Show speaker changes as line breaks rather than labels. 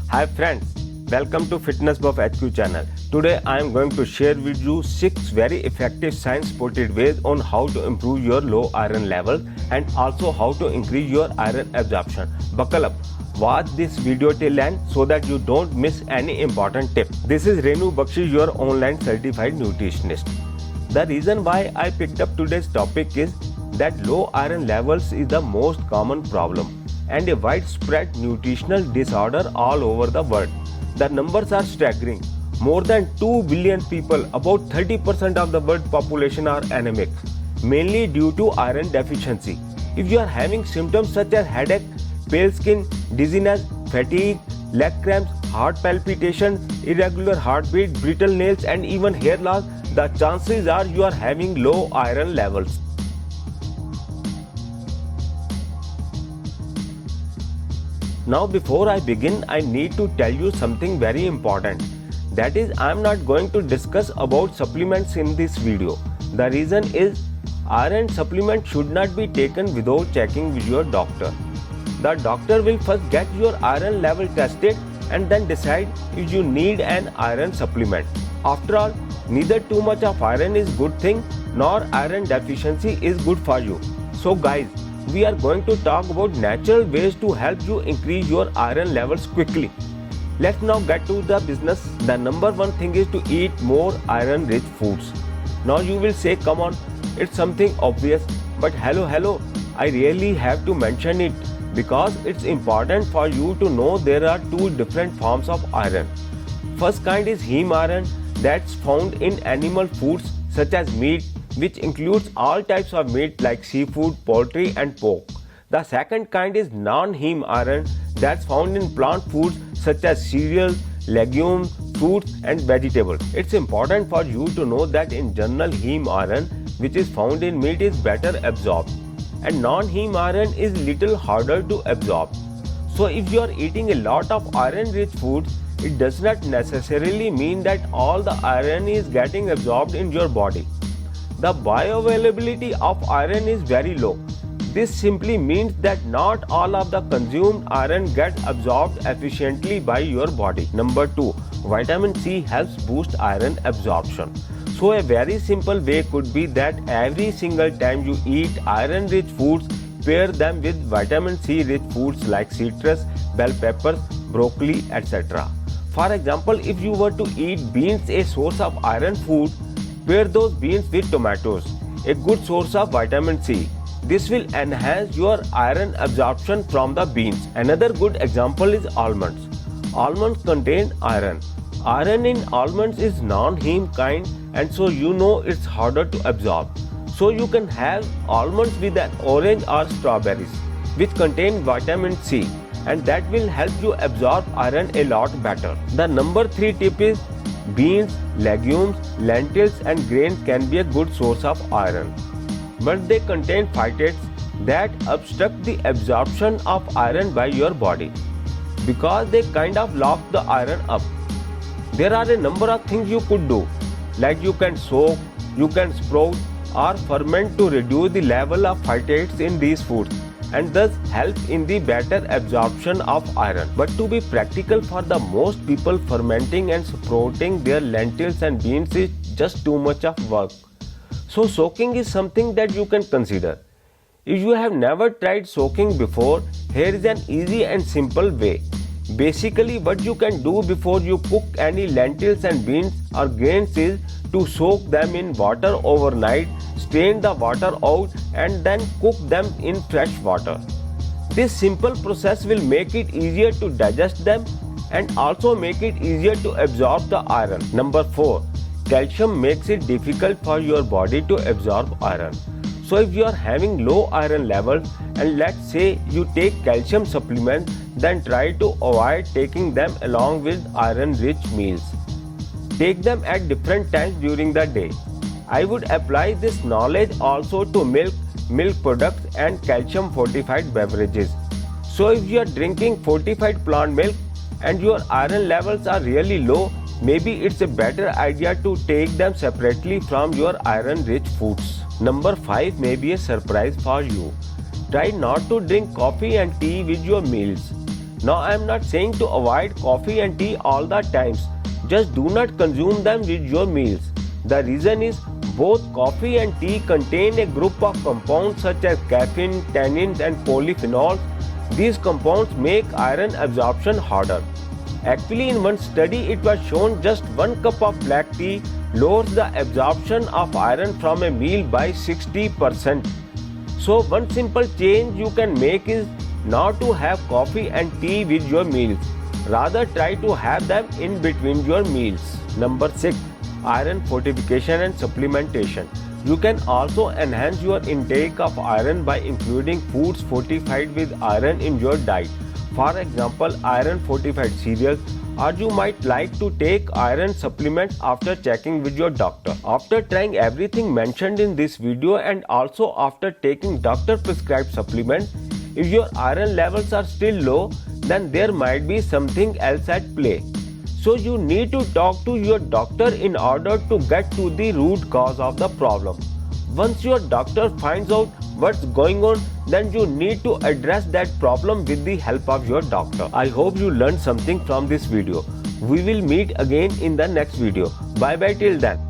Hi friends, welcome to Fitness Buff HQ channel. Today I am going to share with you 6 very effective science-supported ways on how to improve your low iron levels and also how to increase your iron absorption. Buckle up, watch this video till end so that you don't miss any important tip. This is Renu Bakshi, your online certified nutritionist. The reason why I picked up today's topic is that low iron levels is the most common problem and a widespread nutritional disorder all over the world. The numbers are staggering. More than 2 billion people, about 30% of the world population, are anemic, mainly due to iron deficiency. If you are having symptoms such as headache, pale skin, dizziness, fatigue, leg cramps, heart palpitations, irregular heartbeat, brittle nails, and even hair loss, the chances are you are having low iron levels. Now before I begin, I need to tell you something very important. That is, I am not going to discuss about supplements in this video. The reason is, iron supplement should not be taken without checking with your doctor. The doctor will first get your iron level tested and then decide if you need an iron supplement. After all, neither too much of iron is good thing nor iron deficiency is good for you. So guys, we are going to talk about natural ways to help you increase your iron levels quickly. Let's now get to the business. The number one thing is to eat more iron rich foods. Now you will say, come on, it's something obvious, but hello, I really have to mention it because it's important for you to know there are two different forms of iron. First kind is heme iron that's found in animal foods such as meat, which includes all types of meat like seafood, poultry and pork. The second kind is non-heme iron that's found in plant foods such as cereals, legumes, fruits and vegetables. It's important for you to know that in general heme iron, which is found in meat, is better absorbed and non-heme iron is little harder to absorb. So if you are eating a lot of iron rich foods, it does not necessarily mean that all the iron is getting absorbed in your body. The bioavailability of iron is very low. This simply means that not all of the consumed iron gets absorbed efficiently by your body. Number 2, vitamin C helps boost iron absorption. So a very simple way could be that every single time you eat iron rich foods, pair them with vitamin C rich foods like citrus, bell peppers, broccoli, etc. For example, if you were to eat beans, a source of iron food, pair those beans with tomatoes, a good source of vitamin C. This will enhance your iron absorption from the beans. Another good example is almonds. Almonds contain iron. Iron in almonds is non-heme kind and so you know it's harder to absorb. So you can have almonds with an orange or strawberries which contain vitamin C and that will help you absorb iron a lot better. The number 3 tip is beans, legumes, lentils and grains can be a good source of iron. But they contain phytates that obstruct the absorption of iron by your body because they kind of lock the iron up. There are a number of things you could do, like you can soak, you can sprout or ferment to reduce the level of phytates in these foods and thus help in the better absorption of iron. But to be practical, for the most people, fermenting and sprouting their lentils and beans is just too much of work. So soaking is something that you can consider. If you have never tried soaking before, here is an easy and simple way. Basically, what you can do before you cook any lentils and beans or grains is to soak them in water overnight, strain the water out and then cook them in fresh water. This simple process will make it easier to digest them and also make it easier to absorb the iron. Number 4. Calcium makes it difficult for your body to absorb iron. So if you are having low iron levels and let's say you take calcium supplements, then try to avoid taking them along with iron rich meals. Take them at different times during the day. I would apply this knowledge also to milk products and calcium fortified beverages. So if you are drinking fortified plant milk and your iron levels are really low, maybe it's a better idea to take them separately from your iron rich foods. Number 5 may be a surprise for you. Try not to drink coffee and tea with your meals. Now I am not saying to avoid coffee and tea all the times. Just do not consume them with your meals. The reason is both coffee and tea contain a group of compounds such as caffeine, tannins and polyphenols. These compounds make iron absorption harder. Actually, in one study it was shown just 1 cup of black tea lowers the absorption of iron from a meal by 60%. So one simple change you can make is not to have coffee and tea with your meals. Rather try to have them in between your meals. Number 6. Iron fortification and supplementation. You can also enhance your intake of iron by including foods fortified with iron in your diet. For example, iron fortified cereals, or you might like to take iron supplements after checking with your doctor. After trying everything mentioned in this video and also after taking doctor prescribed supplements, if your iron levels are still low, then there might be something else at play. So you need to talk to your doctor in order to get to the root cause of the problem. Once your doctor finds out what's going on, then you need to address that problem with the help of your doctor. I hope you learned something from this video. We will meet again in the next video. Bye bye till then.